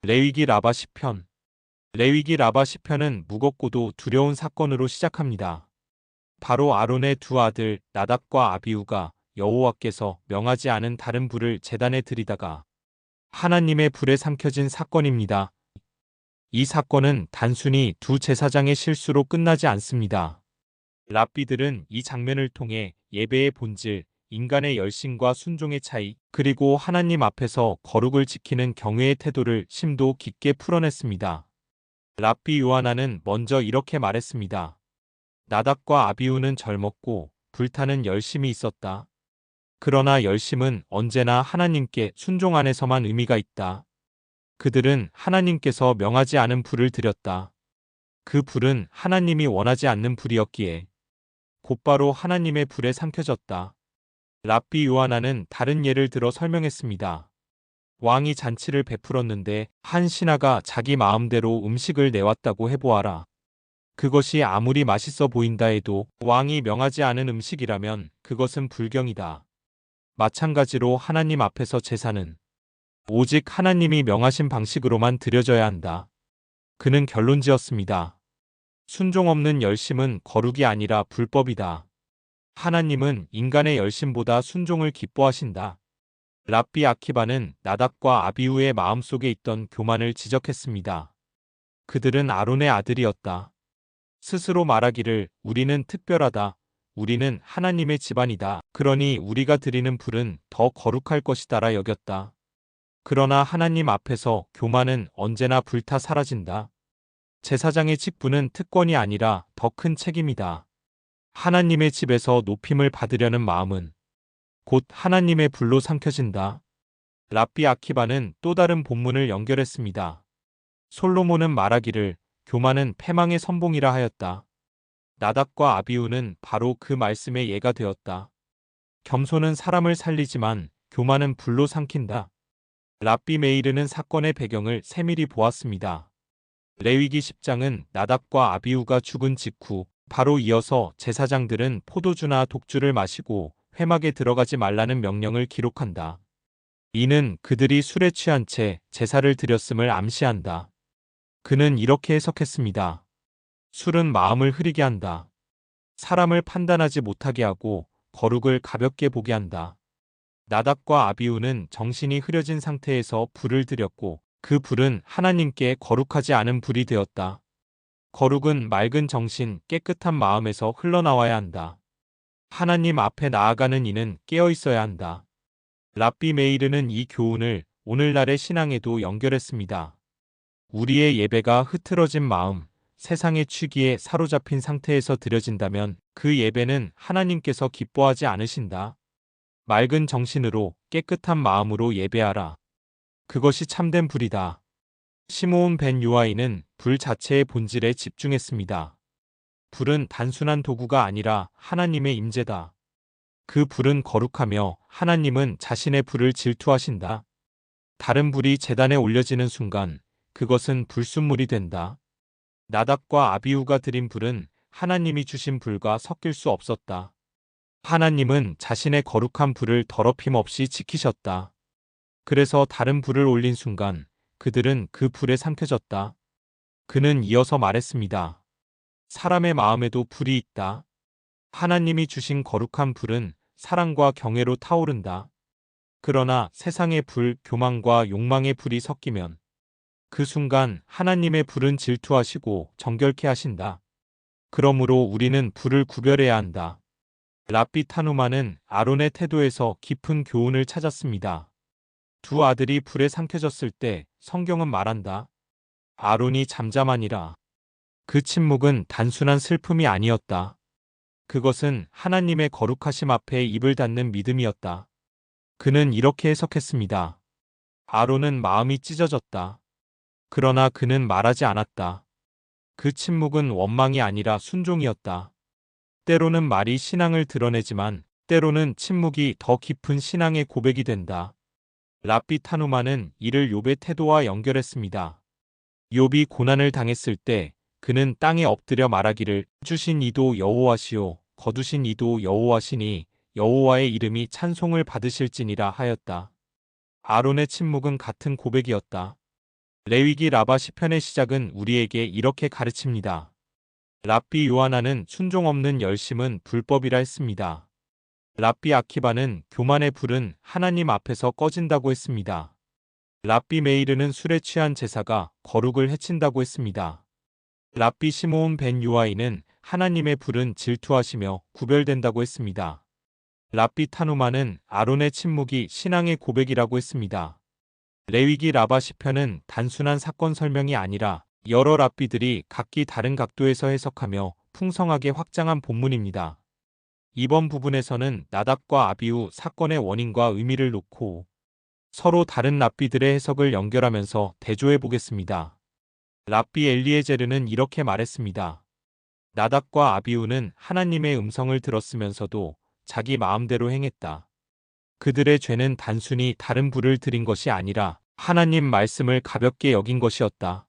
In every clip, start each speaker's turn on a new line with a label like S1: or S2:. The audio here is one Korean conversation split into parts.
S1: 레위기 라바 시편. 레위기 라바 시편은 무겁고도 두려운 사건으로 시작합니다. 바로 아론의 두 아들 나답과 아비후가 여호와께서 명하지 않은 다른 불을 제단에 들이다가 하나님의 불에 삼켜진 사건입니다. 이 사건은 단순히 두 제사장의 실수로 끝나지 않습니다. 랍비들은 이 장면을 통해 예배의 본질, 인간의 열심과 순종의 차이, 그리고 하나님 앞에서 거룩을 지키는 경외의 태도를 심도 깊게 풀어냈습니다. 랍비 요하나는 먼저 이렇게 말했습니다. 나답과 아비후는 젊었고 불타는 열심이 있었다. 그러나 열심은 언제나 하나님께 순종 안에서만 의미가 있다. 그들은 하나님께서 명하지 않은 불을 들였다. 그 불은 하나님이 원하지 않는 불이었기에 곧바로 하나님의 불에 삼켜졌다. 랍비 요하나는 다른 예를 들어 설명했습니다. 왕이 잔치를 베풀었는데 한 신하가 자기 마음대로 음식을 내왔다고 해보아라. 그것이 아무리 맛있어 보인다 해도 왕이 명하지 않은 음식이라면 그것은 불경이다. 마찬가지로 하나님 앞에서 제사는 오직 하나님이 명하신 방식으로만 드려져야 한다. 그는 결론지었습니다. 순종 없는 열심은 거룩이 아니라 불법이다. 하나님은 인간의 열심보다 순종을 기뻐하신다. 랍비 아키바는 나답과 아비후의 마음속에 있던 교만을 지적했습니다. 그들은 아론의 아들이었다. 스스로 말하기를 우리는 특별하다. 우리는 하나님의 집안이다. 그러니 우리가 드리는 불은 더 거룩할 것이다라 여겼다. 그러나 하나님 앞에서 교만은 언제나 불타 사라진다. 제사장의 직분은 특권이 아니라 더 큰 책임이다. 하나님의 집에서 높임을 받으려는 마음은 곧 하나님의 불로 삼켜진다. 랍비 아키바는 또 다른 본문을 연결했습니다. 솔로몬은 말하기를 교만은 패망의 선봉이라 하였다. 나답과 아비후는 바로 그 말씀의 예가 되었다. 겸손은 사람을 살리지만 교만은 불로 삼킨다. 랍비 메이르는 사건의 배경을 세밀히 보았습니다. 레위기 10장은 나답과 아비후가 죽은 직후 바로 이어서 제사장들은 포도주나 독주를 마시고 회막에 들어가지 말라는 명령을 기록한다. 이는 그들이 술에 취한 채 제사를 드렸음을 암시한다. 그는 이렇게 해석했습니다. 술은 마음을 흐리게 한다. 사람을 판단하지 못하게 하고 거룩을 가볍게 보게 한다. 나답과 아비후는 정신이 흐려진 상태에서 불을 들였고 그 불은 하나님께 거룩하지 않은 불이 되었다. 거룩은 맑은 정신, 깨끗한 마음에서 흘러나와야 한다. 하나님 앞에 나아가는 이는 깨어 있어야 한다. 랍비 메이르는 이 교훈을 오늘날의 신앙에도 연결했습니다. 우리의 예배가 흐트러진 마음, 세상의 취기에 사로잡힌 상태에서 드려진다면 그 예배는 하나님께서 기뻐하지 않으신다. 맑은 정신으로 깨끗한 마음으로 예배하라. 그것이 참된 불이다. 시므온 벤 요아이는 불 자체의 본질에 집중했습니다. 불은 단순한 도구가 아니라 하나님의 임재다. 그 불은 거룩하며 하나님은 자신의 불을 질투하신다. 다른 불이 제단에 올려지는 순간 그것은 불순물이 된다. 나답과 아비후가 드린 불은 하나님이 주신 불과 섞일 수 없었다. 하나님은 자신의 거룩한 불을 더럽힘 없이 지키셨다. 그래서 다른 불을 올린 순간 그들은 그 불에 삼켜졌다. 그는 이어서 말했습니다. 사람의 마음에도 불이 있다. 하나님이 주신 거룩한 불은 사랑과 경외로 타오른다. 그러나 세상의 불, 교만과 욕망의 불이 섞이면 그 순간 하나님의 불은 질투하시고 정결케 하신다. 그러므로 우리는 불을 구별해야 한다. 랍비 타누마는 아론의 태도에서 깊은 교훈을 찾았습니다. 두 아들이 불에 삼켜졌을 때 성경은 말한다. 아론이 잠잠하니라. 그 침묵은 단순한 슬픔이 아니었다. 그것은 하나님의 거룩하심 앞에 입을 닫는 믿음이었다. 그는 이렇게 해석했습니다. 아론은 마음이 찢어졌다. 그러나 그는 말하지 않았다. 그 침묵은 원망이 아니라 순종이었다. 때로는 말이 신앙을 드러내지만 때로는 침묵이 더 깊은 신앙의 고백이 된다. 랍비 타누마는 이를 욥의 태도와 연결했습니다. 욥이 고난을 당했을 때 그는 땅에 엎드려 말하기를 주신 이도 여호와시요 거두신 이도 여호와시니 여호와의 이름이 찬송을 받으실지니라 하였다. 아론의 침묵은 같은 고백이었다. 레위기 라바 시편의 시작은 우리에게 이렇게 가르칩니다. 랍비 요하나는 순종 없는 열심은 불법이라 했습니다. 랍비 아키바는 교만의 불은 하나님 앞에서 꺼진다고 했습니다. 랍비 메이르는 술에 취한 제사가 거룩을 해친다고 했습니다. 랍비 시므온 벤 요아이는 하나님의 불은 질투하시며 구별된다고 했습니다. 랍비 타누마는 아론의 침묵이 신앙의 고백이라고 했습니다. 레위기 라바 시편은 단순한 사건 설명이 아니라 여러 랍비들이 각기 다른 각도에서 해석하며 풍성하게 확장한 본문입니다. 이번 부분에서는 나답과 아비후 사건의 원인과 의미를 놓고 서로 다른 랍비들의 해석을 연결하면서 대조해 보겠습니다. 랍비 엘리에제르는 이렇게 말했습니다. 나답과 아비후는 하나님의 음성을 들었으면서도 자기 마음대로 행했다. 그들의 죄는 단순히 다른 불을 들인 것이 아니라 하나님 말씀을 가볍게 여긴 것이었다.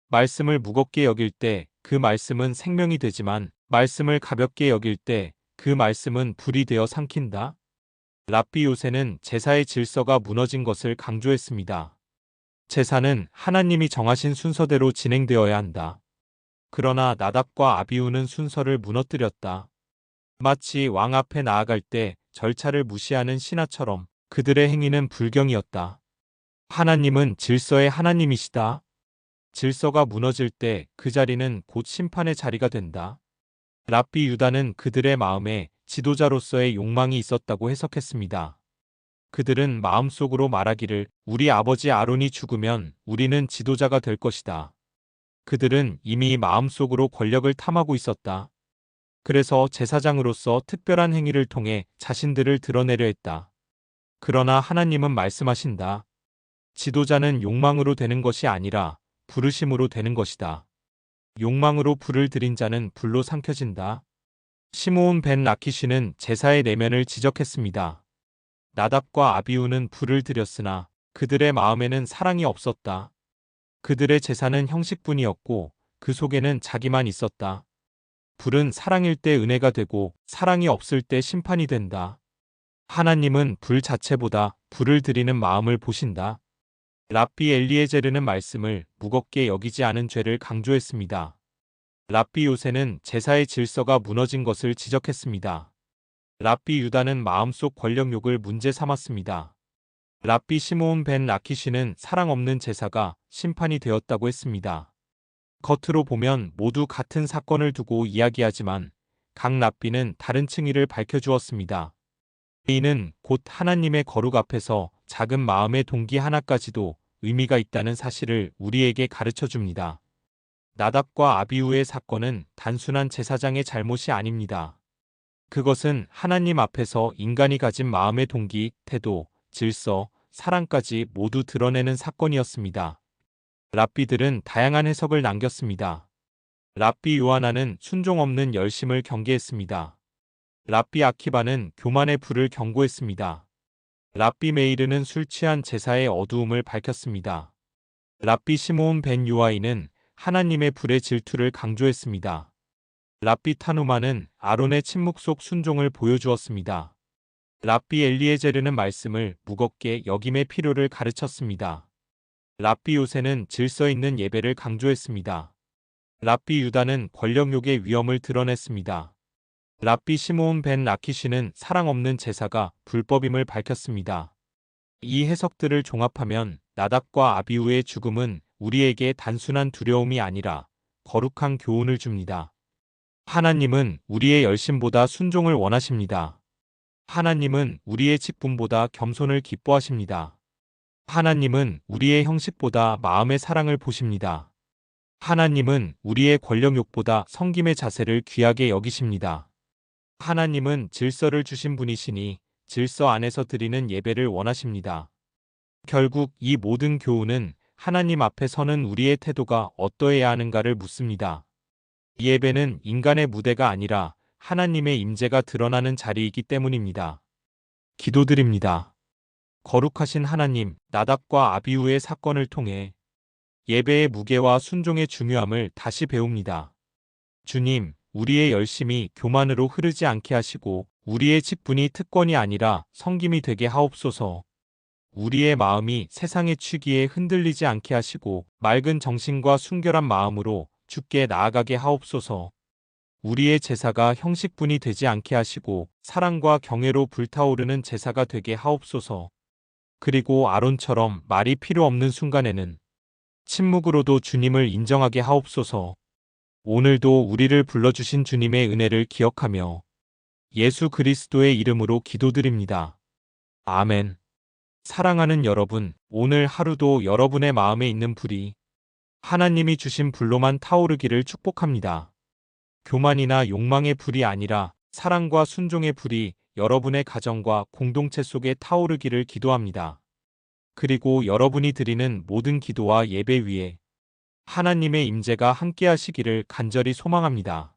S1: 말씀을 무겁게 여길 때 그 말씀은 생명이 되지만 말씀을 가볍게 여길 때 그 말씀은 불이 되어 삼킨다. 랍비 요새는 제사의 질서가 무너진 것을 강조했습니다. 제사는 하나님이 정하신 순서대로 진행되어야 한다. 그러나 나답과 아비후는 순서를 무너뜨렸다. 마치 왕 앞에 나아갈 때 절차를 무시하는 신하처럼 그들의 행위는 불경이었다. 하나님은 질서의 하나님이시다. 질서가 무너질 때 그 자리는 곧 심판의 자리가 된다. 랍비 유다는 그들의 마음에 지도자로서의 욕망이 있었다고 해석했습니다. 그들은 마음속으로 말하기를 우리 아버지 아론이 죽으면 우리는 지도자가 될 것이다. 그들은 이미 마음속으로 권력을 탐하고 있었다. 그래서 제사장으로서 특별한 행위를 통해 자신들을 드러내려 했다. 그러나 하나님은 말씀하신다. 지도자는 욕망으로 되는 것이 아니라 부르심으로 되는 것이다. 욕망으로 불을 들인 자는 불로 삼켜진다. 시므온 벤 라키시는 제사의 내면을 지적했습니다. 나답과 아비후는 불을 들였으나 그들의 마음에는 사랑이 없었다. 그들의 제사는 형식뿐이었고 그 속에는 자기만 있었다. 불은 사랑일 때 은혜가 되고 사랑이 없을 때 심판이 된다. 하나님은 불 자체보다 불을 드리는 마음을 보신다. 랍비 엘리에제르는 말씀을 무겁게 여기지 않은 죄를 강조했습니다. 랍비 요새는 제사의 질서가 무너진 것을 지적했습니다. 랍비 유다는 마음속 권력욕을 문제 삼았습니다. 랍비 시므온 벤 라키시는 사랑 없는 제사가 심판이 되었다고 했습니다. 겉으로 보면 모두 같은 사건을 두고 이야기하지만 각 랍비는 다른 층위를 밝혀주었습니다. 이는 곧 하나님의 거룩 앞에서 작은 마음의 동기 하나까지도 의미가 있다는 사실을 우리에게 가르쳐 줍니다. 나답과 아비후의 사건은 단순한 제사장의 잘못이 아닙니다. 그것은 하나님 앞에서 인간이 가진 마음의 동기, 태도, 질서, 사랑까지 모두 드러내는 사건이었습니다. 랍비들은 다양한 해석을 남겼습니다. 랍비 요하나는 순종 없는 열심을 경계했습니다. 랍비 아키바는 교만의 불을 경고했습니다. 랍비 메이르는 술 취한 제사의 어두움을 밝혔습니다. 랍비 시므온 벤 요아이는 하나님의 불의 질투를 강조했습니다. 랍비 타누마는 아론의 침묵 속 순종을 보여주었습니다. 랍비 엘리에제르는 말씀을 무겁게 여김의 필요를 가르쳤습니다. 랍비 요새는 질서 있는 예배를 강조했습니다. 랍비 유다는 권력욕의 위험을 드러냈습니다. 랍비 시므온 벤 라키시는 사랑 없는 제사가 불법임을 밝혔습니다. 이 해석들을 종합하면 나답과 아비후의 죽음은 우리에게 단순한 두려움이 아니라 거룩한 교훈을 줍니다. 하나님은 우리의 열심보다 순종을 원하십니다. 하나님은 우리의 직분보다 겸손을 기뻐하십니다. 하나님은 우리의 형식보다 마음의 사랑을 보십니다. 하나님은 우리의 권력욕보다 섬김의 자세를 귀하게 여기십니다. 하나님은 질서를 주신 분이시니 질서 안에서 드리는 예배를 원하십니다. 결국 이 모든 교훈은 하나님 앞에 서는 우리의 태도가 어떠해야 하는가를 묻습니다. 이 예배는 인간의 무대가 아니라 하나님의 임재가 드러나는 자리이기 때문입니다. 기도드립니다. 거룩하신 하나님, 나답과 아비후의 사건을 통해 예배의 무게와 순종의 중요함을 다시 배웁니다. 주님, 우리의 열심이 교만으로 흐르지 않게 하시고 우리의 직분이 특권이 아니라 섬김이 되게 하옵소서. 우리의 마음이 세상의 취기에 흔들리지 않게 하시고 맑은 정신과 순결한 마음으로 주께 나아가게 하옵소서. 우리의 제사가 형식분이 되지 않게 하시고 사랑과 경외로 불타오르는 제사가 되게 하옵소서. 그리고 아론처럼 말이 필요 없는 순간에는 침묵으로도 주님을 인정하게 하옵소서. 오늘도 우리를 불러주신 주님의 은혜를 기억하며 예수 그리스도의 이름으로 기도드립니다. 아멘. 사랑하는 여러분, 오늘 하루도 여러분의 마음에 있는 불이 하나님이 주신 불로만 타오르기를 축복합니다. 교만이나 욕망의 불이 아니라 사랑과 순종의 불이 여러분의 가정과 공동체 속에 타오르기를 기도합니다. 그리고 여러분이 드리는 모든 기도와 예배 위에 하나님의 임재가 함께하시기를 간절히 소망합니다.